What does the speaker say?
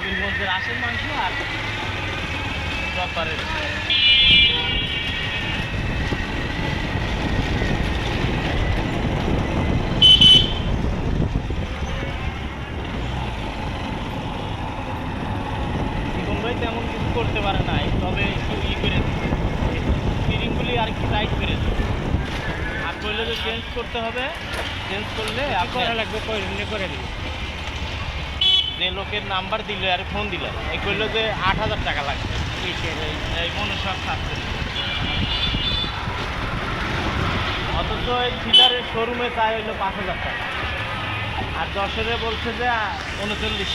রসুলগঞ্জের আশের মাংস আর জব্বারের। জীবন ভাই তেমন কিছু করতে পারে নাই, তবে একটু করে দিচ্ছে, স্টিরিংগুলি আর কি টাইট করে দিচ্ছে। আর কইলে যে চেঞ্জ করতে হবে, চেঞ্জ করলে করা লাগবে, করে দিই। যে লোকের নাম্বার দিল আর ফোন দিল, এই কইল যে ৮,০০০ টাকা লাগবে। এই মনুষ্যর থাকছে, অথচ এই ডিলারের শোরুমে চাই হইলো ৫,০০০ টাকা, আর ১০-এর বলছে যে ৩৯।